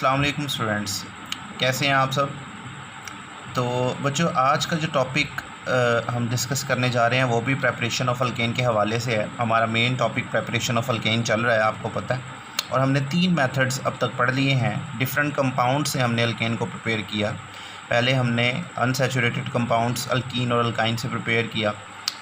अस्सलाम वालेकुम स्टूडेंट्स, कैसे हैं आप सब। तो बच्चों, आज का जो टॉपिक हम डिस्कस करने जा रहे हैं वो भी प्रेपरेशन ऑफ अल्केन के हवाले से है। हमारा main topic preparation of alkane चल रहा है, आपको पता है। और हमने 3 मेथड्स अब तक पढ़ लिए हैं। डिफरेंट कंपाउंड से हमने अल्केन को प्रिपेयर किया। पहले हमने अनसैचुरेटेड कंपाउंड्स अल्कीन और अल्काइन से प्रिपेयर किया,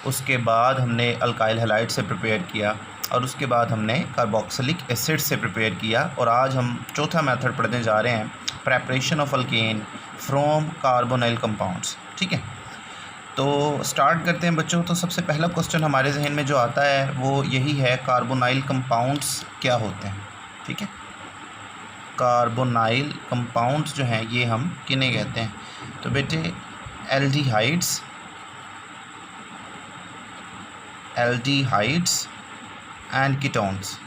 उसके बाद हमने अल्काइल हैलाइड से प्रिपेयर किया, और उसके बाद हमने कार्बोक्सिलिक एसिड से प्रिपेयर किया। और आज हम चौथा मेथड पढ़ने जा रहे हैं, preparation of alkane from carbonyl compounds. ठीक है, तो स्टार्ट करते हैं बच्चों। तो सबसे पहला क्वेश्चन हमारे जहन में जो आता है वो यही है, कार्बोनाइल कंपाउंड्स क्या होते हैं। ठीक है, कार्बोनाइल कंपाउंड्स जो हैं ये हम किन्हें कहते हैं। तो बेटे, एल्डिहाइड्स एंड कीटोन्स।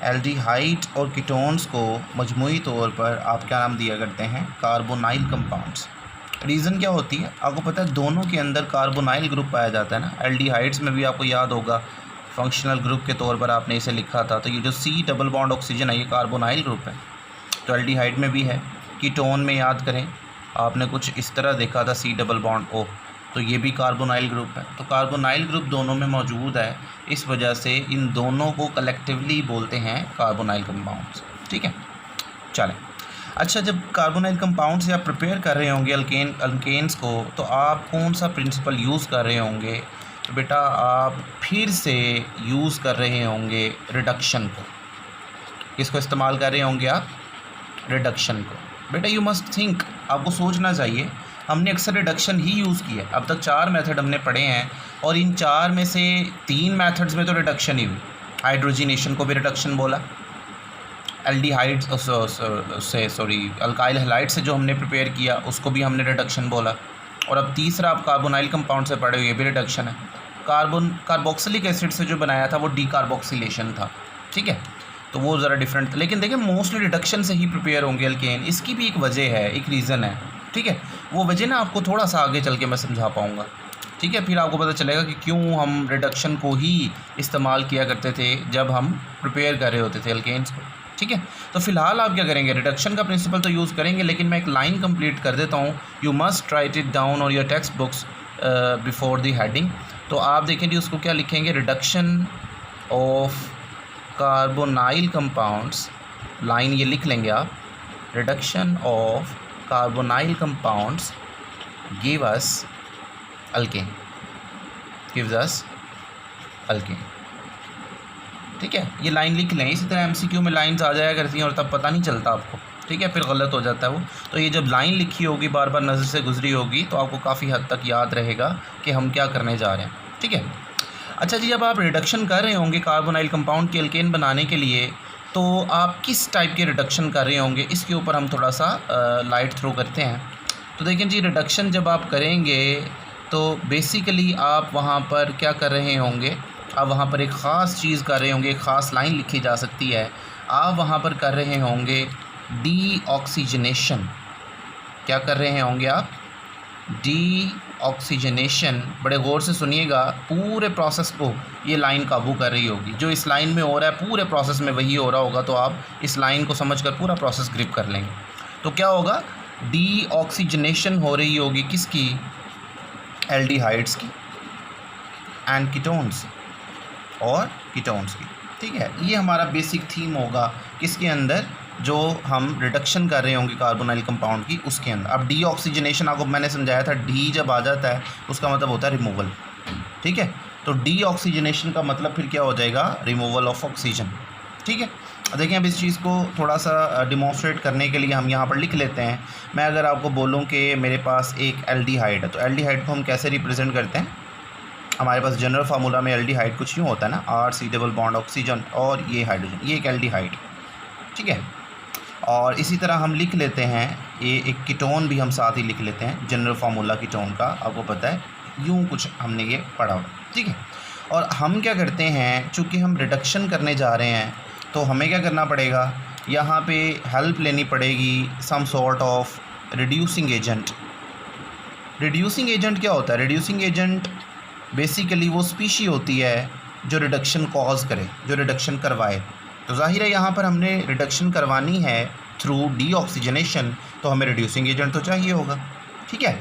एल्डिहाइड और कीटोन्स को मजमूई तौर पर आप क्या नाम दिया करते हैं, कार्बोनाइल कंपाउंड्स। रीज़न क्या होती है, आपको पता है दोनों के अंदर कार्बोनाइल ग्रुप पाया जाता है ना। एल्डिहाइड्स में भी आपको याद होगा फंक्शनल ग्रुप के तौर पर आपने इसे लिखा था, तो ये जो C डबल बॉन्ड ऑक्सीजन है ये कार्बोनाइल ग्रुप है, तो एल्डिहाइड में भी है। कीटोन में याद करें आपने कुछ इस तरह देखा था C डबल बॉन्ड O, तो ये भी कार्बोनाइल ग्रुप है। तो कार्बोनाइल ग्रुप दोनों में मौजूद है, इस वजह से इन दोनों को कलेक्टिवली बोलते हैं कार्बोनाइल कंपाउंड्स। ठीक है, चलें। अच्छा, जब कार्बोनाइल कंपाउंड से आप प्रिपेयर कर रहे होंगे अल्केन्स को, तो आप कौन सा प्रिंसिपल यूज़ कर रहे होंगे। तो बेटा, आप फिर से यूज़ कर रहे होंगे रिडक्शन को। किसको इस्तेमाल कर रहे होंगे आप, रिडक्शन को। बेटा यू मस्ट थिंक, आपको सोचना चाहिए, हमने अक्सर रिडक्शन ही यूज़ किया। अब तक 4 मेथड हमने पढ़े हैं, और इन 4 में से 3 मेथड्स में तो रिडक्शन ही हुई। हाइड्रोजिनेशन को भी रिडक्शन बोला, एल्डिहाइड से अल्काइल हैलाइड से जो हमने प्रिपेयर किया उसको भी हमने रिडक्शन बोला। और अब तीसरा आप कार्बोनाइल कंपाउंड से पढ़े हुए, ये भी रिडक्शन है। कार्बोक्सिलिक एसिड से जो बनाया था वो डीकार्बोक्सिलेशन था। ठीक है, तो वो ज़रा डिफरेंट था, लेकिन देखिए मोस्टली रिडक्शन से ही प्रिपेयर होंगे अल्केन। इसकी भी एक वजह है, एक रीज़न है। ठीक है, वो वजह ना आपको थोड़ा सा आगे चल के मैं समझा पाऊँगा। ठीक है, फिर आपको पता चलेगा कि क्यों हम रिडक्शन को ही इस्तेमाल किया करते थे जब हम प्रिपेयर कर रहे होते थे अल्केन्स को। ठीक है, तो फिलहाल आप क्या करेंगे, रिडक्शन का प्रिंसिपल तो यूज़ करेंगे, लेकिन मैं एक लाइन कंप्लीट कर देता हूँ। You must write it down और your text books before the heading. तो आप देखेंगे उसको क्या लिखेंगे, reduction of carbonyl compounds, line ये लिख लेंगे आप, reduction of carbonyl compounds give us alkane, gives us alkane. ठीक है, ये लाइन लिख लें। इसी तरह MCQ में लाइंस आ जाया करती हैं और तब पता नहीं चलता आपको। ठीक है, फिर गलत हो जाता है वो। तो ये जब लाइन लिखी होगी, बार बार नज़र से गुजरी होगी, तो आपको काफ़ी हद तक याद रहेगा कि हम क्या करने जा रहे हैं। ठीक है, अच्छा जी, जब आप रिडक्शन कर रहे होंगे कार्बोनाइल कंपाउंड के अल्केन बनाने के लिए, तो आप किस टाइप के रिडक्शन कर रहे होंगे, इसके ऊपर हम थोड़ा सा लाइट थ्रो करते हैं। तो देखें जी, रिडक्शन जब आप करेंगे तो बेसिकली आप वहाँ पर क्या कर रहे होंगे, आप वहाँ पर एक ख़ास चीज़ कर रहे होंगे, एक ख़ास लाइन लिखी जा सकती है। आप वहाँ पर कर रहे होंगे डीऑक्सीजनेशन। क्या कर रहे होंगे आप, डीऑक्सीजनेशन। बड़े गौर से सुनिएगा, पूरे प्रोसेस को ये लाइन काबू कर रही होगी। जो इस लाइन में हो रहा है पूरे प्रोसेस में वही हो रहा होगा, तो आप इस लाइन को समझकर पूरा प्रोसेस ग्रिप कर लेंगे। तो क्या होगा, डीऑक्सीजनेशन हो रही होगी किसकी, एल्डिहाइड्स की एंड कीटोन्स और कीटोन्स की। ठीक है, ये हमारा बेसिक थीम होगा किसके अंदर, जो हम रिडक्शन कर रहे होंगे कार्बोनाइल कंपाउंड की, उसके अंदर। अब डीऑक्सीजनेशन आपको मैंने समझाया था, डी जब आ जाता है उसका मतलब होता है रिमूवल। ठीक है, तो डीऑक्सीजनेशन का मतलब फिर क्या हो जाएगा, रिमूवल ऑफ ऑक्सीजन। ठीक है, देखिए अब इस चीज़ को थोड़ा सा डिमॉन्स्ट्रेट करने के लिए हम यहाँ पर लिख लेते हैं। मैं अगर आपको बोलूँ कि मेरे पास एक एल्डिहाइड है, तो एल्डिहाइड को हम कैसे रिप्रेजेंट करते हैं। हमारे पास जनरल फार्मूला में एल्डिहाइड कुछ यूँ होता है ना, R C double bond oxygen और ये हाइड्रोजन, ये एक एल्डिहाइड। ठीक है, और इसी तरह हम लिख लेते हैं ये एक कीटोन भी हम साथ ही लिख लेते हैं, जनरल फार्मूला कीटोन का आपको पता है, यूँ कुछ हमने ये पढ़ा हुआ। ठीक है, और हम क्या करते हैं, चूँकि हम रिडक्शन करने जा रहे हैं, तो हमें क्या करना पड़ेगा, यहाँ पे हेल्प लेनी पड़ेगी some sort of reducing agent. Reducing agent क्या होता है, रिड्यूसिंग एजेंट बेसिकली वो स्पीशी होती है जो रिडक्शन कॉज करे, जो रिडक्शन करवाए। तो ज़ाहिर है यहाँ पर हमने रिडक्शन करवानी है थ्रू डीऑक्सीजनेशन, तो हमें रिड्यूसिंग एजेंट तो चाहिए होगा। ठीक है,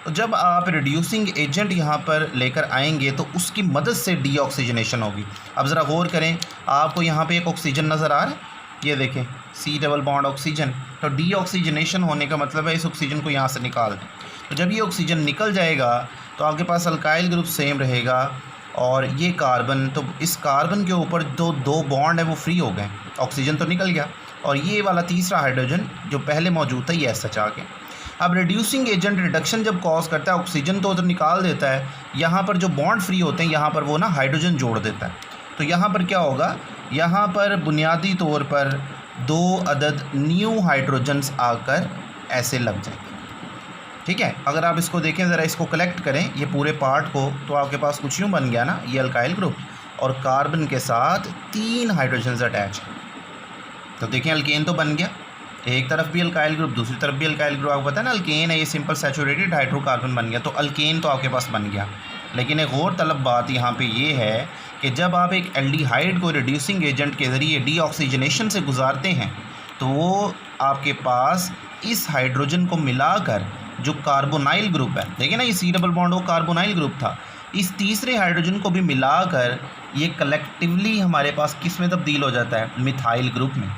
तो जब आप रिड्यूसिंग एजेंट यहाँ पर लेकर आएंगे तो उसकी मदद से डीऑक्सीजनेशन होगी। अब ज़रा गौर करें, आपको यहाँ पे एक ऑक्सीजन नज़र आ रहा है, ये देखें C डबल बॉन्ड ऑक्सीजन। तो डीऑक्सीजनेशन होने का मतलब है इस ऑक्सीजन को यहाँ से निकाल दें। तो जब ये ऑक्सीजन निकल जाएगा तो आपके पास अल्काइल ग्रुप सेम रहेगा और ये कार्बन, तो इस कार्बन के ऊपर दो बॉन्ड है वो फ्री हो गए, ऑक्सीजन तो निकल गया और ये वाला तीसरा हाइड्रोजन जो पहले मौजूद था ये SH आ गया। अब रिड्यूसिंग एजेंट रिडक्शन जब कॉज करता है, ऑक्सीजन तो उधर निकाल देता है, यहाँ पर जो बॉन्ड फ्री होते हैं यहाँ पर वो ना हाइड्रोजन जोड़ देता है। तो यहाँ पर क्या होगा, यहाँ पर बुनियादी तौर पर 2 अदद न्यू हाइड्रोजन्स आकर ऐसे लग जाएंगे। ठीक है, अगर आप इसको देखें ज़रा, इसको कलेक्ट करें ये पूरे पार्ट को, तो आपके पास कुछ यूँ बन गया ना, ये अल्काइल ग्रुप और कार्बन के साथ 3 हाइड्रोजन्स अटैच हैं। तो देखें अल्केन तो बन गया, एक तरफ भी अल्काइल ग्रुप दूसरी तरफ भी अल्काइल ग्रुप। आपको पता है ना अल्केन है, ये सिंपल सैचुरेटेड हाइड्रोकार्बन बन गया, तो अल्केन तो आपके पास बन गया। लेकिन एक और तलब बात यहाँ पे ये है कि जब आप एक एल्डिहाइड को रिड्यूसिंग एजेंट के ज़रिए डीऑक्सीजनेशन से गुजारते हैं तो वो आपके पास इस हाइड्रोजन को मिलाकर जो कार्बोनाइल ग्रुप है, देखिए ना ये C डबल बॉन्ड वो कार्बोनाइल ग्रुप था, इस तीसरे हाइड्रोजन को भी मिलाकर ये कलेक्टिवली हमारे पास किस में तब्दील हो जाता है, मिथाइल ग्रुप में।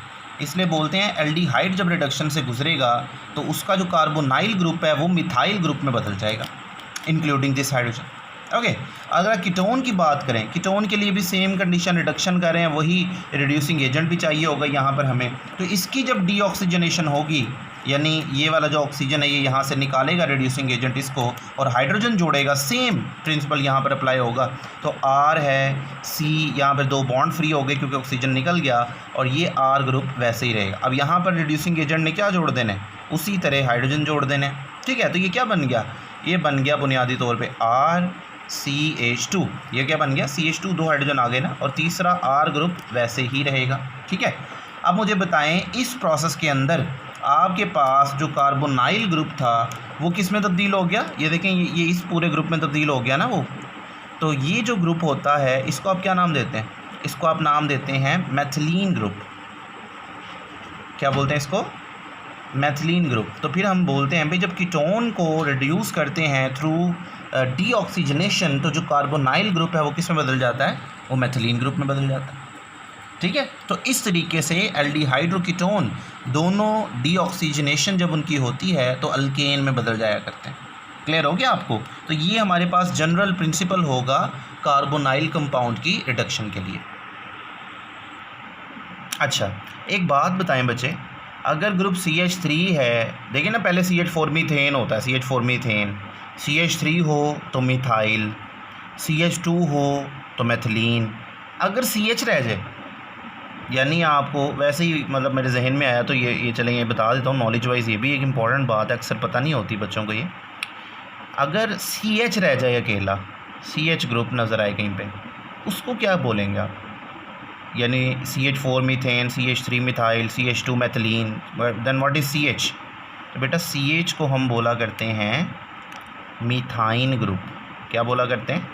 इसलिए बोलते हैं एल्डिहाइड जब रिडक्शन से गुजरेगा तो उसका जो कार्बोनाइल ग्रुप है वो मिथाइल ग्रुप में बदल जाएगा, इंक्लूडिंग दिस हाइड्रोजन। ओके, अगर कीटोन की बात करें, कीटोन के लिए भी सेम कंडीशन, रिडक्शन कर रहे हैं, वही रिड्यूसिंग एजेंट भी चाहिए होगा यहाँ पर हमें। तो इसकी जब डीऑक्सीजनेशन होगी, यानी ये वाला जो ऑक्सीजन है ये यहाँ से निकालेगा रिड्यूसिंग एजेंट इसको और हाइड्रोजन जोड़ेगा, सेम प्रिंसिपल यहाँ पर अप्लाई होगा। तो R है, C, यहाँ पर 2 बॉन्ड फ्री हो गए क्योंकि ऑक्सीजन निकल गया और ये R ग्रुप वैसे ही रहेगा। अब यहाँ पर रिड्यूसिंग एजेंट ने क्या जोड़ देना है, उसी तरह हाइड्रोजन जोड़ देने। ठीक है, तो ये क्या बन गया, ये बन गया बुनियादी तौर पर RCH2। ये क्या बन गया, CH2, 2 हाइड्रोजन आ गए ना, और तीसरा R ग्रुप वैसे ही रहेगा। ठीक है, अब मुझे बताएं इस प्रोसेस के अंदर आपके पास जो कार्बोनाइल ग्रुप था वो किस में तब्दील हो गया, ये देखें ये इस पूरे ग्रुप में तब्दील हो गया ना वो। तो ये जो ग्रुप होता है इसको आप क्या नाम देते हैं, इसको आप नाम देते हैं मैथिलीन ग्रुप। क्या बोलते हैं इसको, मैथिलीन ग्रुप। तो फिर हम बोलते हैं भाई जब कीटोन को रिड्यूस करते हैं थ्रू डीऑक्सीजनेशन तो जो कार्बोनाइल ग्रुप है वो किस में बदल जाता है, वो मैथिलीन ग्रुप में बदल जाता है। ठीक है, तो इस तरीके से एल्डिहाइड और कीटोन दोनों डीऑक्सीजनेशन जब उनकी होती है तो अल्केन में बदल जाया करते हैं। क्लियर हो गया आपको। तो ये हमारे पास जनरल प्रिंसिपल होगा कार्बोनाइल कंपाउंड की रिडक्शन के लिए। अच्छा, एक बात बताएं बच्चे, अगर ग्रुप CH3 है, देखिए ना पहले CH4 मीथेन होता है, CH4 मीथेन, CH3 हो तो मिथाइल, CH2 हो तो मैथिलीन। अगर CH रह जाए, यानी आपको वैसे ही मतलब मेरे जहन में आया तो ये चलें ये बता देता हूँ नॉलेज वाइज, ये भी एक इम्पॉर्टेंट बात है, अक्सर पता नहीं होती बच्चों को ये। अगर CH रह जाए अकेला, CH ग्रुप नज़र आए कहीं पे, उसको क्या बोलेंगे आप, यानी CH4 methane, CH3 methyl, CH2 methylene, then what is CH। तो बेटा CH को हम बोला करते हैं मीथाइन ग्रुप। क्या बोला करते हैं,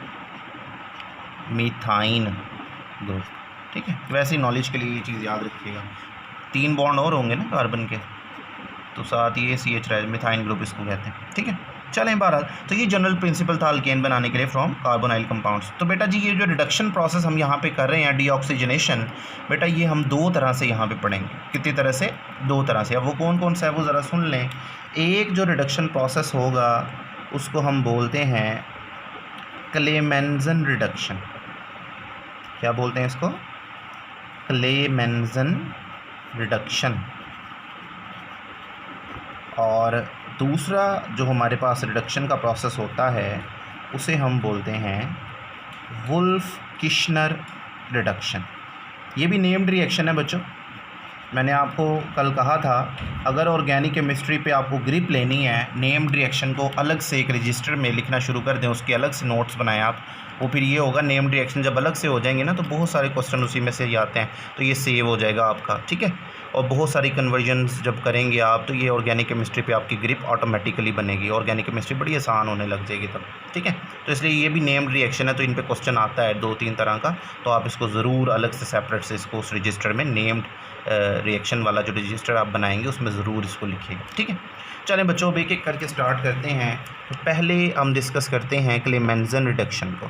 मीथाइन ग्रुप। ठीक है, वैसे ही नॉलेज के लिए ये चीज़ याद रखिएगा। 3 बॉन्ड और होंगे ना कार्बन के, तो साथ ये CH रह, मिथाइन ग्रुप इसको कहते हैं। ठीक है, चलें बहरहाल, तो ये जनरल प्रिंसिपल था अल्केन बनाने के लिए फ्रॉम कार्बोनाइल कंपाउंड्स। तो बेटा जी ये जो रिडक्शन प्रोसेस हम यहाँ पे कर रहे हैं डीऑक्सीजनेशन, बेटा ये हम 2 तरह से यहाँ पे पढ़ेंगे। कितनी तरह से, 2 तरह से। अब वो कौन कौन सा है वो ज़रा सुन लें। एक जो रिडक्शन प्रोसेस होगा उसको हम बोलते हैं क्लेमेंजन रिडक्शन। क्या बोलते हैं इसको, क्लेमेंजन रिडक्शन। और दूसरा जो हमारे पास रिडक्शन का प्रोसेस होता है उसे हम बोलते हैं वुल्फ-किश्नर रिडक्शन। ये भी नेम्ड रिएक्शन है बच्चों। मैंने आपको कल कहा था अगर ऑर्गेनिक केमिस्ट्री पे आपको ग्रिप लेनी है, नेम्ड रिएक्शन को अलग से एक रजिस्टर में लिखना शुरू कर दें, उसके अलग से नोट्स बनाएं आप। वो फिर ये होगा नेम्ड रिएक्शन जब अलग से हो जाएंगे ना तो बहुत सारे क्वेश्चन उसी में से ही आते हैं, तो ये सेव हो जाएगा आपका। ठीक है, और बहुत सारी कन्वर्जन्स जब करेंगे आप तो ये ऑर्गेनिक केमिस्ट्री पे आपकी ग्रिप ऑटोमेटिकली बनेगी, ऑर्गेनिक केमिस्ट्री बड़ी आसान होने लग जाएगी तब, ठीक है। तो इसलिए ये भी नेम्ड रिएक्शन है, तो इन पे क्वेश्चन आता है 2-3 तरह का, तो आप इसको ज़रूर अलग से सेपरेट से इसको उस रजिस्टर में नेम्ड रिएक्शन वाला जो रजिस्टर आप बनाएंगे उसमें ज़रूर इसको लिखिएगा, ठीक है। चलें बच्चों, अब एक एक करके स्टार्ट करते हैं। तो पहले हम डिस्कस करते हैं क्लेमेंज़न रिडक्शन को।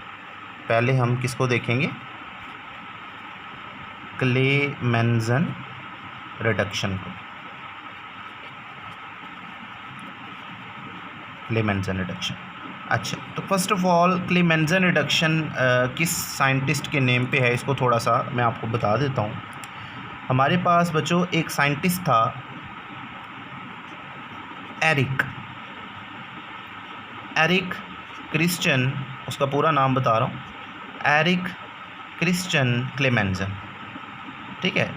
पहले हम किसको देखेंगे? क्लेमेंज़न रिडक्शन को। क्लेमेंज़न रिडक्शन, अच्छा, तो फर्स्ट ऑफ ऑल क्लेमेंज़न रिडक्शन किस साइंटिस्ट के नेम पे है, इसको थोड़ा सा मैं आपको बता देता हूँ। हमारे पास बच्चों एक साइंटिस्ट था एरिक क्रिश्चियन, उसका पूरा नाम बता रहा हूँ, एरिक क्रिश्चियन क्लेमेंज़न, ठीक है।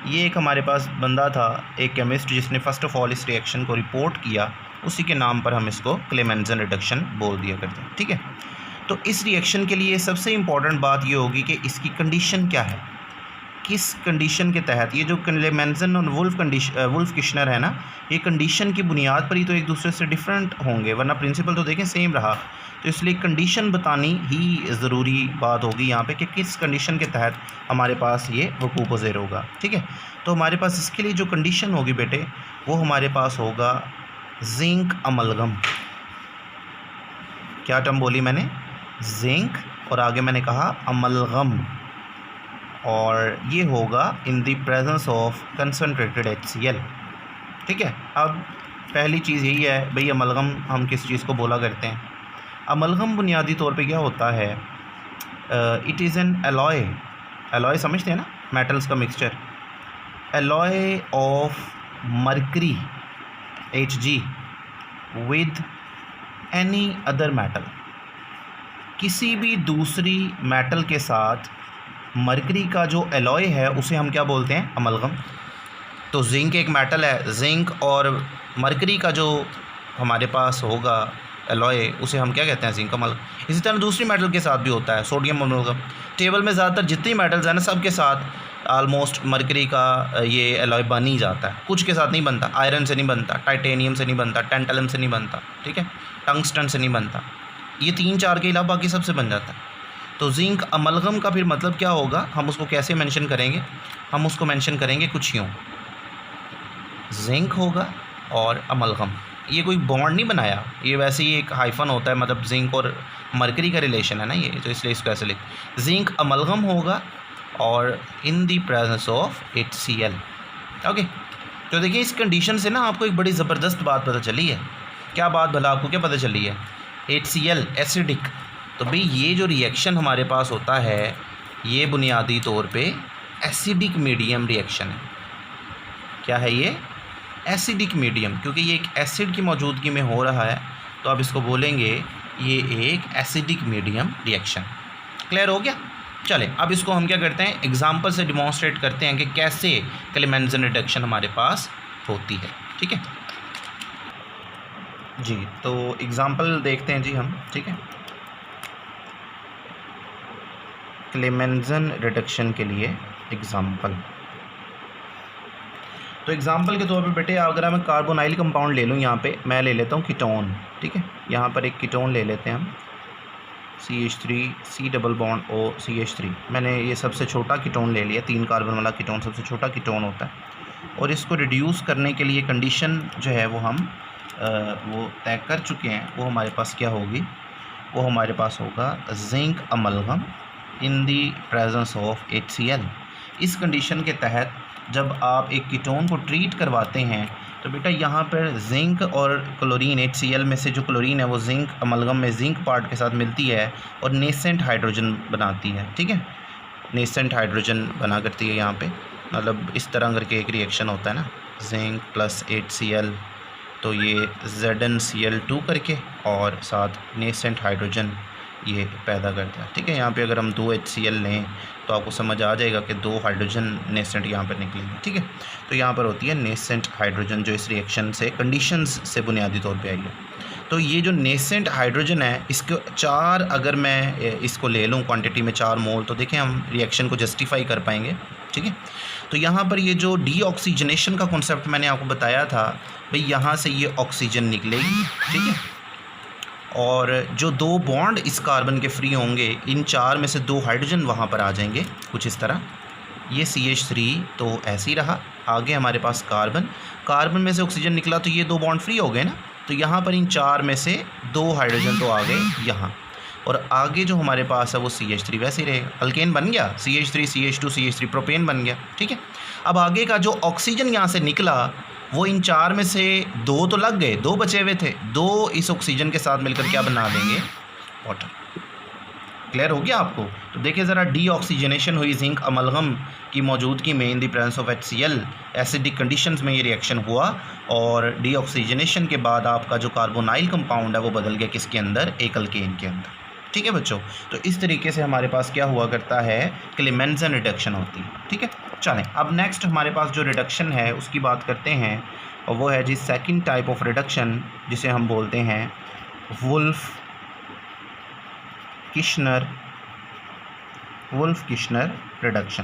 ये एक हमारे पास बंदा था, एक केमिस्ट, जिसने फ़र्स्ट ऑफ ऑल इस रिएक्शन को रिपोर्ट किया, उसी के नाम पर हम इसको क्लेमेंज़न रिडक्शन बोल दिया करते हैं, ठीक है। तो इस रिएक्शन के लिए सबसे इम्पॉर्टेंट बात ये होगी कि इसकी कंडीशन क्या है, किस कंडीशन के तहत। ये जो क्लेमेंज़न और वुल्फ किश्नर है ना, ये कंडीशन की बुनियाद पर ही तो एक दूसरे से डिफरेंट होंगे, वरना प्रिंसिपल तो देखें सेम रहा। तो इसलिए कंडीशन बतानी ही ज़रूरी बात होगी यहाँ पे कि किस कंडीशन के तहत हमारे पास ये वकूअ पज़ीर होगा, ठीक है। तो हमारे पास इसके लिए जो कंडीशन होगी बेटे, वो हमारे पास होगा जिंक अमलगम। क्या टर्म बोली मैंने? जिंक, और आगे मैंने कहा अमलगम, और ये होगा इन the presence of concentrated HCl, ठीक है। अब पहली चीज़ यही है भाई, अमलगम हम किस चीज़ को बोला करते हैं? अमलगम बुनियादी तौर पे क्या होता है, इट इज़ एन एलॉय समझते हैं ना, मेटल्स का mixture, alloy of mercury Hg with any other metal. किसी भी दूसरी मेटल के साथ मरकरी का जो एलॉय है उसे हम क्या बोलते हैं? अमलगम। तो जिंक एक मेटल है, जिंक और मरकरी का जो हमारे पास होगा एलॉय, उसे हम क्या कहते हैं? Zinc amalgam. इसी तरह दूसरी मेटल के साथ भी होता है, सोडियम अमलगम। टेबल में ज़्यादातर जितनी मेटल्स हैं ना, सब के साथ आलमोस्ट मरकरी का ये एलॉय बन ही जाता है। कुछ के साथ नहीं बनता, आयरन से नहीं बनता, टाइटेनियम से नहीं बनता, टेंटलम से नहीं बनता, ठीक है, टंगस्टन से नहीं बनता, ये 3-4 के अलावा बाकी सबसे बन जाता है। तो जिंक अमलगम का फिर मतलब क्या होगा, हम उसको कैसे मेंशन करेंगे? हम उसको मेंशन करेंगे कुछ यूँ, जिंक होगा और अमलगम, ये कोई बॉन्ड नहीं बनाया, ये वैसे ही एक हाइफन होता है, मतलब जिंक और मरकरी का रिलेशन है ना ये, तो इसलिए इसको ऐसे लिख, जिंक अमलगम होगा और in the presence of HCl, okay. तो देखिए इस कंडीशन से ना आपको एक बड़ी ज़बरदस्त बात पता चली है। क्या बात भला आपको क्या पता चली है? HCl acidic. तो भाई ये जो रिएक्शन हमारे पास होता है, ये बुनियादी तौर पे एसिडिक मीडियम रिएक्शन है। क्या है ये? एसिडिक मीडियम, क्योंकि ये एक एसिड की मौजूदगी में हो रहा है, तो आप इसको बोलेंगे ये एक एसिडिक मीडियम रिएक्शन। क्लियर हो गया? चलें अब इसको हम क्या करते हैं, एग्जाम्पल से डिमॉन्स्ट्रेट करते हैं कि कैसे क्लेमेंज़न रिडक्शन हमारे पास होती है, ठीक है जी। तो एग्जाम्पल देखते हैं जी हम, ठीक है, क्लेमेंज़न रिडक्शन के लिए एग्जाम्पल। तो एग्जाम्पल के तौर पे बेटे अगर मैं कार्बोनाइल कंपाउंड ले लूँ, यहाँ पे मैं ले लेता हूँ कीटोन, ठीक है। यहाँ पर एक कीटोन ले लेते हैं हम, CH3 C double bond O CH3। मैंने ये सबसे छोटा कीटोन ले लिया, 3 कार्बन वाला कीटोन सबसे छोटा कीटोन होता है। और इसको रिड्यूस करने के लिए कंडीशन जो है वो हम वो तय कर चुके हैं। वो हमारे पास क्या होगी? वो हमारे पास होगा zinc amalgam in the presence of HCl। इस कंडीशन के तहत जब आप एक कीटोन को ट्रीट करवाते हैं तो बेटा यहाँ पर जिंक और क्लोरीन, HCl में से जो क्लोरीन है वो जिंक अमलगम में जिंक पार्ट के साथ मिलती है और नेसेंट हाइड्रोजन बनाती है, ठीक है, नेसेंट हाइड्रोजन बना करती है यहाँ पे। मतलब इस तरह करके एक रिएक्शन होता है ना, जिंक प्लस HCl, तो ये ZnCl2 करके और साथ नेसेंट हाइड्रोजन ये पैदा करता है, ठीक है। यहाँ पे अगर हम 2 HCl लें तो आपको समझ आ जाएगा कि 2 हाइड्रोजन नेसेंट यहाँ पर निकलेंगे, ठीक है। तो यहाँ पर होती है नेसेंट हाइड्रोजन जो इस रिएक्शन से कंडीशंस से बुनियादी तौर पे आई है। तो ये जो नेसेंट हाइड्रोजन है, इसको 4 अगर मैं इसको ले लूँ क्वांटिटी में 4 मोल, तो देखें हम रिएक्शन को जस्टिफाई कर पाएंगे, ठीक है। तो तो यहाँ पर ये जो डीऑक्सीजनेशन का कॉन्सेप्ट मैंने आपको बताया था भाई, यहाँ से ये ऑक्सीजन निकलेगी, ठीक है, और जो 2 बॉन्ड इस कार्बन के फ्री होंगे, इन 4 में से 2 हाइड्रोजन वहाँ पर आ जाएंगे कुछ इस तरह। ये CH3 तो ऐसे ही रहा। आगे हमारे पास कार्बन में से ऑक्सीजन निकला तो ये 2 बॉन्ड फ्री हो गए ना, तो यहाँ पर इन 4 में से 2 हाइड्रोजन तो आ गए यहाँ, और आगे जो हमारे पास है वो CH3 वैसे ही रहेगा, अल्केन बन गया, CH3 CH2 CH3 प्रोपेन बन गया, ठीक है। अब आगे का जो ऑक्सीजन यहाँ से निकला वो इन 4 में से 2 तो लग गए, 2 बचे हुए थे, 2 इस ऑक्सीजन के साथ मिलकर क्या बना देंगे, वाटर। क्लियर हो गया आपको? तो देखिए ज़रा, डीऑक्सीजनेशन हुई जिंक अमलगम की मौजूदगी में इन the presence of HCl, acidic conditions में ये रिएक्शन हुआ, और डीऑक्सीजनेशन के बाद आपका जो कार्बोनाइल कंपाउंड है वो बदल गया किसके अंदर, एक अल्केन के अंदर, ठीक है बच्चों। तो इस तरीके से हमारे पास क्या हुआ करता है, क्लेमेंसन रिडक्शन होती है, ठीक है। चलें, अब नेक्स्ट हमारे पास जो रिडक्शन है उसकी बात करते हैं, और वो है जी सेकंड टाइप ऑफ रिडक्शन, जिसे हम बोलते हैं वुल्फ किश्नर रिडक्शन।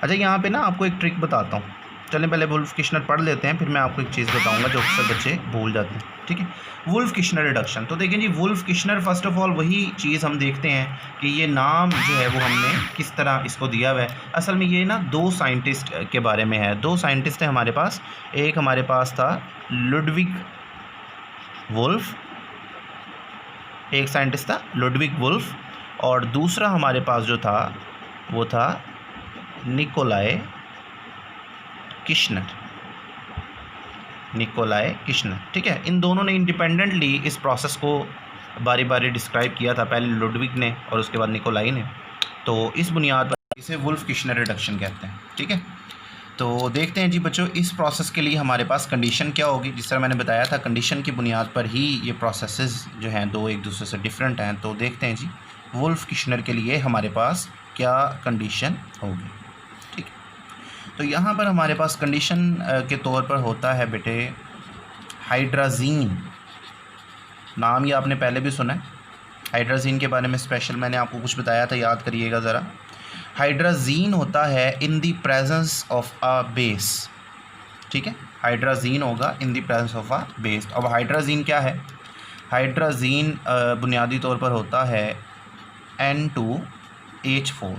अच्छा, यहाँ पे ना आपको एक ट्रिक बताता हूँ। चलें पहले वुल्फ किश्नर पढ़ लेते हैं, फिर मैं आपको एक चीज़ बताऊंगा जो अक्सर बच्चे भूल जाते हैं, ठीक है। वुल्फ किश्नर रिडक्शन, तो देखें जी, Wolff Kishner first of all वही चीज़ हम देखते हैं कि ये नाम जो है वो हमने किस तरह इसको दिया हुआ है। असल में ये ना 2 साइंटिस्ट के बारे में है, 2 साइंटिस्ट हैं हमारे पास। एक हमारे पास था लुडविग वुल्फ, एक साइंटिस्ट था लुडविग वुल्फ, और दूसरा हमारे पास जो था वो था निकोलाई किश्नर, ठीक है। इन दोनों ने इंडिपेंडेंटली इस प्रोसेस को बारी बारी डिस्क्राइब किया था, पहले लुडविग ने और उसके बाद निकोलाई ने। तो इस बुनियाद पर इसे वुल्फ किश्नर रिडक्शन कहते हैं, ठीक है। तो देखते हैं जी बच्चों, इस प्रोसेस के लिए हमारे पास कंडीशन क्या होगी। जिस तरह मैंने बताया था, कंडीशन की बुनियाद पर ही ये प्रोसेसेस जो हैं 2 एक दूसरे से डिफरेंट हैं। तो देखते हैं जी, वुल्फ किश्नर के लिए हमारे पास क्या कंडीशन होगी, ठीक है। तो यहाँ पर हमारे पास कंडीशन के तौर पर होता है बेटे हाइड्राजीन। नाम ये आपने पहले भी सुना है, हाइड्राजीन के बारे में स्पेशल मैंने आपको कुछ बताया था, याद करिएगा ज़रा। हाइड्राजीन होता है इन the presence of a base, ठीक है। हाइड्राजीन होगा इन the presence of a base. अब हाइड्राजीन क्या है, हाइड्राजीन बुनियादी तौर पर होता है N2H4,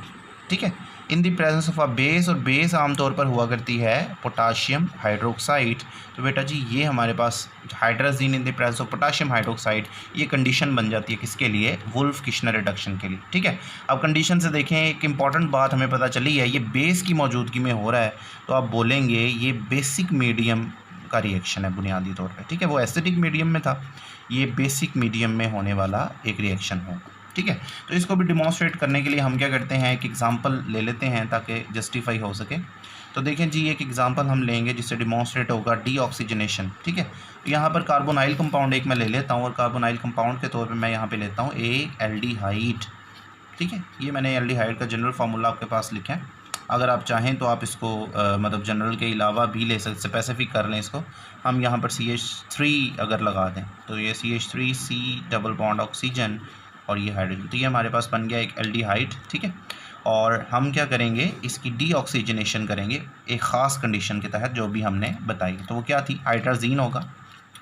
ठीक है, इन the presence of a base, और बेस आमतौर पर हुआ करती है पोटाशियम हाइड्रोक्साइड। तो बेटा जी ये हमारे पास hydrazine in the presence of potassium hydroxide, ये कंडीशन बन जाती है किसके लिए, वुल्फ किश्नर रिडक्शन के लिए, ठीक है। अब कंडीशन से देखें, एक इंपॉर्टेंट बात हमें पता चली है, ये बेस की मौजूदगी में हो रहा है, तो आप बोलेंगे ये बेसिक मीडियम का रिएक्शन है बुनियादी तौर पर, ठीक है। वो एसिडिक मीडियम में था, ये बेसिक मीडियम में होने वाला एक रिएक्शन होगा, ठीक है। तो इसको भी डिमॉन्स्ट्रेट करने के लिए हम क्या करते हैं, एक एग्जांपल ले लेते हैं ताकि जस्टिफाई हो सके। तो देखें जी, एक एग्जांपल हम लेंगे जिससे डिमॉन्स्ट्रेट होगा डीऑक्सीजनेशन, ठीक है। तो यहाँ पर कार्बोनाइल कंपाउंड एक मैं ले लेता हूँ, और कार्बोनाइल कंपाउंड के तौर पे मैं यहाँ पे लेता हूँ एक एल्डिहाइड, ठीक है। ये मैंने एल्डिहाइड का जनरल फार्मूला आपके पास लिखा है, अगर आप चाहें तो आप इसको मतलब जनरल के अलावा भी ले सकते, स्पेसिफिक कर लें इसको। हम यहाँ पर CH3 अगर लगा दें तो ये CH3 C double bond oxygen और ये हाइड्रोजन, तो ये हमारे पास बन गया एक एल्डिहाइड, ठीक है। और हम क्या करेंगे, इसकी डीऑक्सीजनेशन करेंगे एक ख़ास कंडीशन के तहत जो भी हमने बताई। तो वो क्या थी, हाइड्राजीन होगा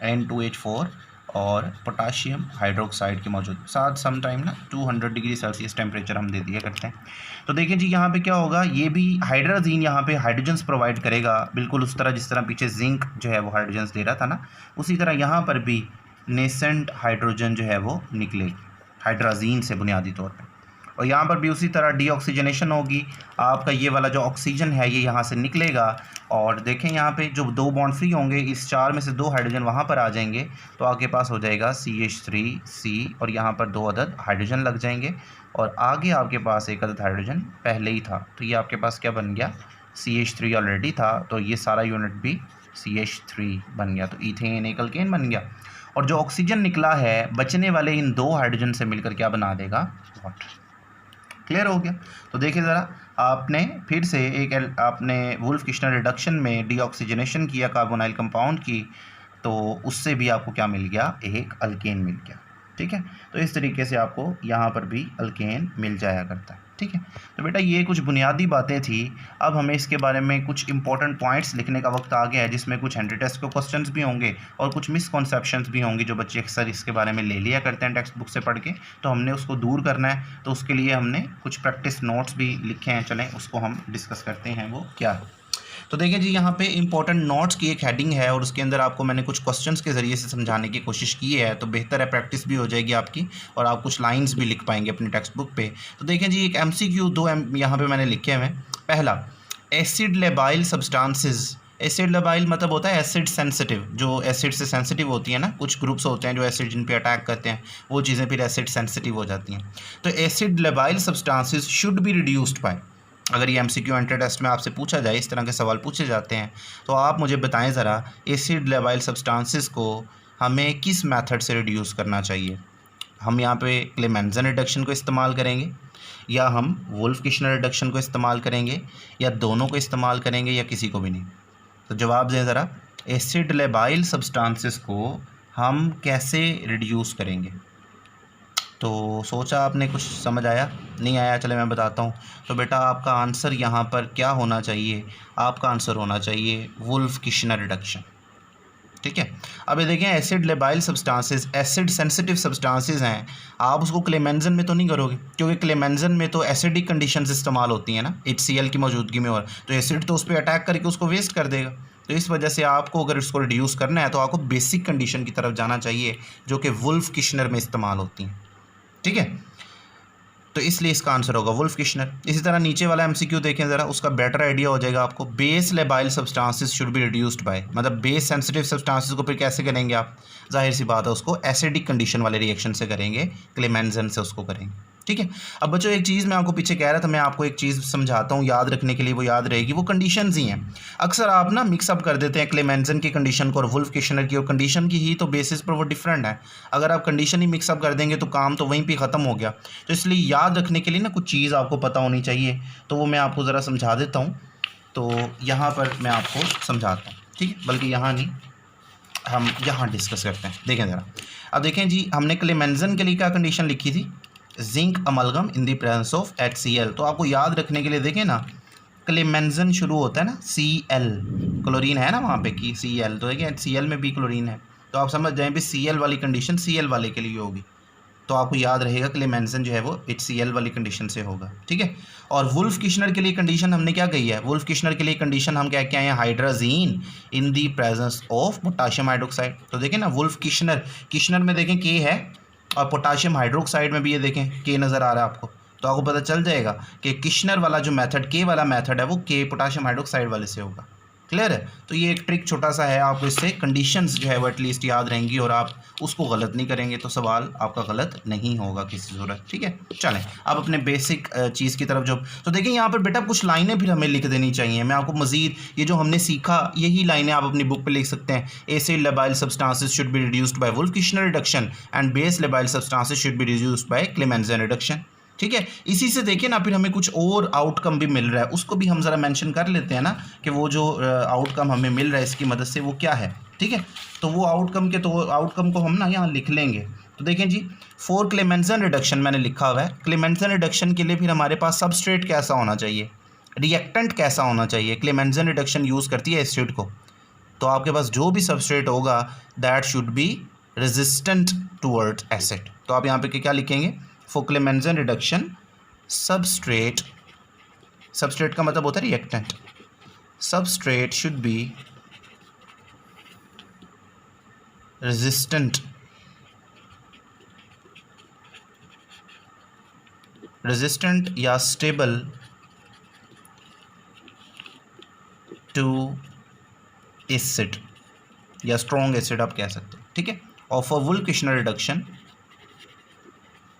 N2H4 और पोटाशियम हाइड्रोक्साइड की मौजूद साथ सम टाइम ना 200 डिग्री सेल्सियस टेम्परेचर हम दे दिया करते हैं। तो देखिए जी, यहाँ पे क्या होगा, ये भी हाइड्राजीन यहाँ पे हाइड्रोजन्स प्रोवाइड करेगा, बिल्कुल उस तरह जिस तरह पीछे जिंक जो है वो हाइड्रोजन्स दे रहा था ना, उसी तरह यहाँ पर भी नेसेंट हाइड्रोजन जो है वो निकलेगी हाइड्राजीन से बुनियादी तौर पे। और यहाँ पर भी उसी तरह डीऑक्सीजनेशन होगी, आपका ये वाला जो ऑक्सीजन है ये यहाँ से निकलेगा, और देखें यहाँ पे जो 2 बॉन्ड फ्री होंगे, इस 4 में से 2 हाइड्रोजन वहाँ पर आ जाएंगे, तो आपके पास हो जाएगा CH3C, और यहाँ पर 2 अदद हाइड्रोजन लग जाएंगे, और आगे आपके पास 1 अदद हाइड्रोजन पहले ही था, तो ये आपके पास क्या बन गया, CH3 ऑलरेडी था, तो ये सारा यूनिट भी CH3 बन गया, तो ईथेन एक अल्केन बन गया। और जो ऑक्सीजन निकला है बचने वाले इन 2 हाइड्रोजन से मिलकर क्या बना देगा, वाटर। क्लियर हो गया? तो देखिए ज़रा, आपने फिर से आपने वुल्फ किश्नर रिडक्शन में डीऑक्सीजनेशन किया कार्बोनाइल कंपाउंड की, तो उससे भी आपको क्या मिल गया, एक अल्केन मिल गया, ठीक है। तो इस तरीके से आपको यहाँ पर भी अल्केन मिल जाया करता है। ठीक है। तो बेटा ये कुछ बुनियादी बातें थी। अब हमें इसके बारे में कुछ इंपॉर्टेंट पॉइंट्स लिखने का वक्त आ गया है, जिसमें कुछ हैंडी टेस्ट के क्वेश्चंस भी होंगे और कुछ मिसकॉन्सेप्शंस भी होंगी जो बच्चे अक्सर इसके बारे में ले लिया करते हैं टेक्स्ट बुक से पढ़ के। तो हमने उसको दूर करना है, तो उसके लिए हमने कुछ प्रैक्टिस नोट्स भी लिखे हैं। चलें उसको हम डिस्कस करते हैं, वो क्या है। तो देखिए जी, यहाँ पे इंपॉर्टेंट नोट्स की एक हेडिंग है और उसके अंदर आपको मैंने कुछ क्वेश्चंस के ज़रिए से समझाने की कोशिश की है, तो बेहतर है, प्रैक्टिस भी हो जाएगी आपकी और आप कुछ लाइंस भी लिख पाएंगे अपनी टेक्स्ट बुक पे। तो देखें जी, एक MCQ यहाँ पे मैंने लिखे हुए। पहला, acid labile substances. Acid labile मतलब होता है एसिड सेंसिटिव, जो एसिड से सेंसिटिव होती है ना, कुछ ग्रुप्स होते हैं जो एसिड जिन पे अटैक करते हैं, वो चीज़ें फिर एसिड सेंसिटिव हो जाती हैं। तो acid labile substances should be reduced bye, अगर ये MCQ एंट्री टेस्ट में आपसे पूछा जाए, इस तरह के सवाल पूछे जाते हैं, तो आप मुझे बताएं ज़रा, एसिड लेबाइल सब्सटेंसेस को हमें किस मेथड से रिड्यूस करना चाहिए। हम यहाँ पे क्लेमेंज़न रिडक्शन को इस्तेमाल करेंगे, या हम वुल्फ-किश्नर रिडक्शन को इस्तेमाल करेंगे, या दोनों को इस्तेमाल करेंगे, या किसी को भी नहीं। तो जवाब दें ज़रा, एसिड लेबाइल सब्सटेंसेस को हम कैसे रिड्यूस करेंगे। तो सोचा आपने, कुछ समझ आया? नहीं आया? चले मैं बताता हूँ। तो बेटा आपका आंसर यहाँ पर क्या होना चाहिए, आपका आंसर होना चाहिए वुल्फ-किश्नर रिडक्शन। ठीक है। अब ये देखें, acid labile substances acid sensitive substances हैं, आप उसको क्लेमेंज़न में तो नहीं करोगे, क्योंकि क्लेमेंज़न में तो एसिडिक कंडीशंस इस्तेमाल होती हैं ना, HCl की मौजूदगी में, और तो एसिड तो उस पर अटैक करके उसको वेस्ट कर देगा। तो इस वजह से आपको अगर इसको रिड्यूस करना है तो आपको बेसिक कंडीशन की तरफ जाना चाहिए, जो कि वुल्फ-किश्नर में इस्तेमाल होती हैं। ठीक है, तो इसलिए इसका आंसर होगा वुल्फ-किश्नर। इसी तरह नीचे वाला MCQ देखें ज़रा, उसका बेटर आइडिया हो जाएगा आपको। Base labile substances should be reduced bye, मतलब बेस सेंसिटिव सब्सटेंसेस को फिर कैसे करेंगे आप, जाहिर सी बात है उसको एसिडिक कंडीशन वाले रिएक्शन से करेंगे, क्लेमेंज़न से उसको करेंगे। ठीक है। अब बच्चों एक चीज़ मैं आपको पीछे कह रहा था, मैं आपको एक चीज़ समझाता हूँ, याद रखने के लिए, वो याद रहेगी, वो कंडीशंस ही हैं। अक्सर आप ना मिक्सअप कर देते हैं क्लेमेंज़न की कंडीशन को और वुल्फ-किश्नर की, और कंडीशन की ही तो बेसिस पर वो डिफरेंट है। अगर आप कंडीशन ही मिक्सअप कर देंगे तो काम तो वहीं पे ख़त्म हो गया। तो इसलिए याद रखने के लिए ना कुछ चीज़ आपको पता होनी चाहिए, तो वो मैं आपको ज़रा समझा देता हूँ। तो यहाँ पर मैं आपको समझाता हूँ, ठीक है, बल्कि यहाँ नहीं, हम यहाँ डिस्कस करते हैं। देखें ज़रा, अब देखें जी, हमने क्लेमेंज़न के लिए क्या कंडीशन लिखी थी, zinc amalgam in the presence of HCl। तो आपको याद रखने के लिए देखें ना, क्लेमेंज़न शुरू होता है ना Cl, क्लोरीन है ना वहाँ पे कि Cl, तो देखिए HCl में भी क्लोरीन है, तो आप समझ जाएं भी Cl वाली कंडीशन Cl वाले के लिए होगी। तो आपको याद रहेगा क्लेमेंज़न जो है वो HCl वाली कंडीशन से होगा। ठीक है। और वुल्फ-किश्नर के लिए कंडीशन हमने क्या कही है, वुल्फ-किश्नर के लिए कंडीशन हम क्या क्या है, hydrazine in the presence of potassium hydroxide. तो देखें ना, वुल्फ-किश्नर, किश्नर में देखें K है, और पोटाशियम हाइड्रोक्साइड में भी ये देखें K नज़र आ रहा है आपको, तो आपको पता चल जाएगा कि किश्नर वाला जो मेथड, K वाला मेथड है, वो K पोटाशियम हाइड्रोक्साइड वाले से होगा। क्लियर है। तो ये एक ट्रिक छोटा सा है, आपको इससे कंडीशंस जो है वो एटलीस्ट याद रहेंगी और आप उसको गलत नहीं करेंगे, तो सवाल आपका गलत नहीं होगा किसी सूरत। ठीक है। चलें अब अपने बेसिक चीज़ की तरफ। जो तो देखिए यहाँ पर बेटा कुछ लाइनें फिर हमें लिख देनी चाहिए। मैं आपको मजीद ये जो हमने सीखा, यही लाइनें आप अपनी बुक पे लिख सकते हैं। Acid labile substances should be reduced by Wolff Kishner reduction and base labile substances should be reduced by Clemmensen reduction. ठीक है। इसी से देखिए ना, फिर हमें कुछ और आउटकम भी मिल रहा है, उसको भी हम ज़रा मेंशन कर लेते हैं ना, कि वो जो आउटकम हमें मिल रहा है इसकी मदद से, वो क्या है। ठीक है। तो वो आउटकम को हम ना यहाँ लिख लेंगे। तो देखें जी, फॉर क्लेमेंज़न रिडक्शन मैंने लिखा हुआ है। क्लेमेंज़न रिडक्शन के लिए फिर हमारे पास सबस्ट्रेट कैसा होना चाहिए, रिएक्टेंट कैसा होना चाहिए। क्लेमेंज़न रिडक्शन यूज़ करती है एसिड को, तो आपके पास जो भी सबस्ट्रेट होगा that should be resistant towards acid. तो आप यहाँ पे क्या लिखेंगे, फॉर क्लेमेंज़न रिडक्शन सबस्ट्रेट का मतलब होता है reactant, substrate should be resistant या स्टेबल टू एसिड, या स्ट्रॉन्ग एसिड आप कह सकते हैं। ठीक है। और for wolf-Kishner reduction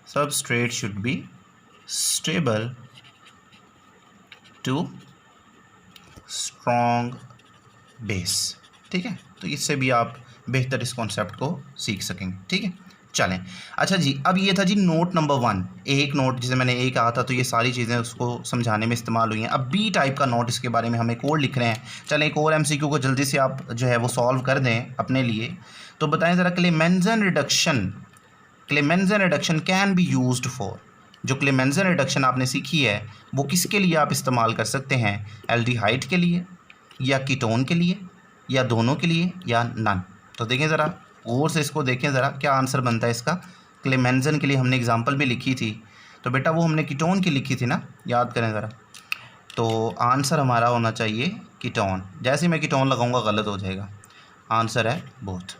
substrate should be stable to strong base। ठीक है। तो इससे भी आप बेहतर इस कॉन्सेप्ट को सीख सकेंगे। ठीक है। चलें, अच्छा जी, अब ये था जी नोट नंबर 1, एक नोट जिसे मैंने A कहा था, तो ये सारी चीज़ें उसको समझाने में इस्तेमाल हुई हैं। अब B टाइप का नोट, इसके बारे में हम एक और लिख रहे हैं। चलें एक और MCQ को जल्दी से आप जो है वो सॉल्व कर दें अपने लिए। तो बताएं ज़रा, Clemmensen reduction can be used for, जो क्लेमेंजन रिडक्शन आपने सीखी है वो किसके लिए आप इस्तेमाल कर सकते हैं, एल्डिहाइड के लिए या कीटोन के लिए या दोनों के लिए या नन। तो देखें ज़रा गौर से इसको देखें ज़रा क्या आंसर बनता है इसका। क्लेमेंजन के लिए हमने एग्जांपल भी लिखी थी, तो बेटा वो हमने कीटोन की लिखी थी ना, याद करें ज़रा। तो आंसर हमारा होना चाहिए कीटोन। जैसे ही मैं कीटोन लगाऊंगा गलत हो जाएगा, आंसर है बोथ।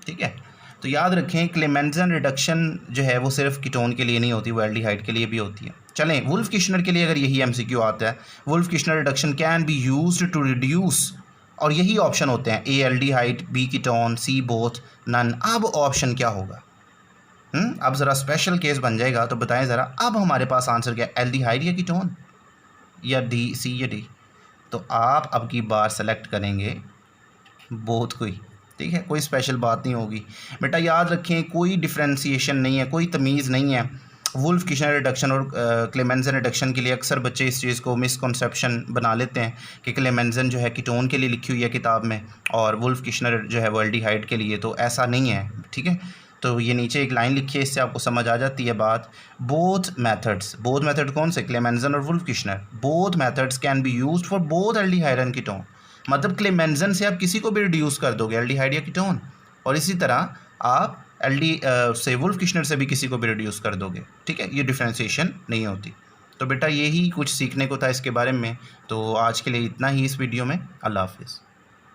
ठीक है, तो याद रखें क्लेमेंजन रिडक्शन जो है वो सिर्फ कीटोन के लिए नहीं होती, वो एल्डिहाइड के लिए भी होती है। चलें, वुल्फ किश्नर के लिए अगर यही एमसीक्यू आता है, Wolff Kishner reduction can be used to reduce, और यही ऑप्शन होते हैं, A aldehyde, B ketone, C both, none. अब ऑप्शन क्या होगा? अब ज़रा स्पेशल केस बन जाएगा, तो बताएं ज़रा अब हमारे पास आंसर क्या है, एल्डिहाइड या कीटोन या डी, सी या डी? तो आप अब की बार सेलेक्ट करेंगे बोथ को ही। ठीक है, कोई स्पेशल बात नहीं होगी बेटा, याद रखें कोई डिफ्रेंशिएशन नहीं है, कोई तमीज़ नहीं है। वुल्फ किश्नर रिडक्शन और क्लेमेंजन रिडक्शन के लिए अक्सर बच्चे इस चीज़ को मिसकॉन्सेप्शन बना लेते हैं कि क्लेमेंजन जो है कीटोन के लिए लिखी हुई है किताब में और वुल्फ किश्नर जो है वो एल्डिहाइड के लिए, तो ऐसा नहीं है। ठीक है, तो ये नीचे एक लाइन लिखी है, इससे आपको समझ आ जाती है बात। बोथ मेथड्स, बोथ मेथड कौन से, क्लेमेंजन और Wolff Kishner, both methods can be used for both aldehyde and ketone. मतलब क्लेमेंजन से आप किसी को भी रिड्यूस कर दोगे, एल्डिहाइड या कीटोन, और इसी तरह आप से वुल्फ किश्नर से भी किसी को भी रिड्यूस कर दोगे। ठीक है, ये डिफ्रेंशिएशन नहीं होती। तो बेटा यही कुछ सीखने को था इसके बारे में। तो आज के लिए इतना ही इस वीडियो में। अल्लाह हाफिज़।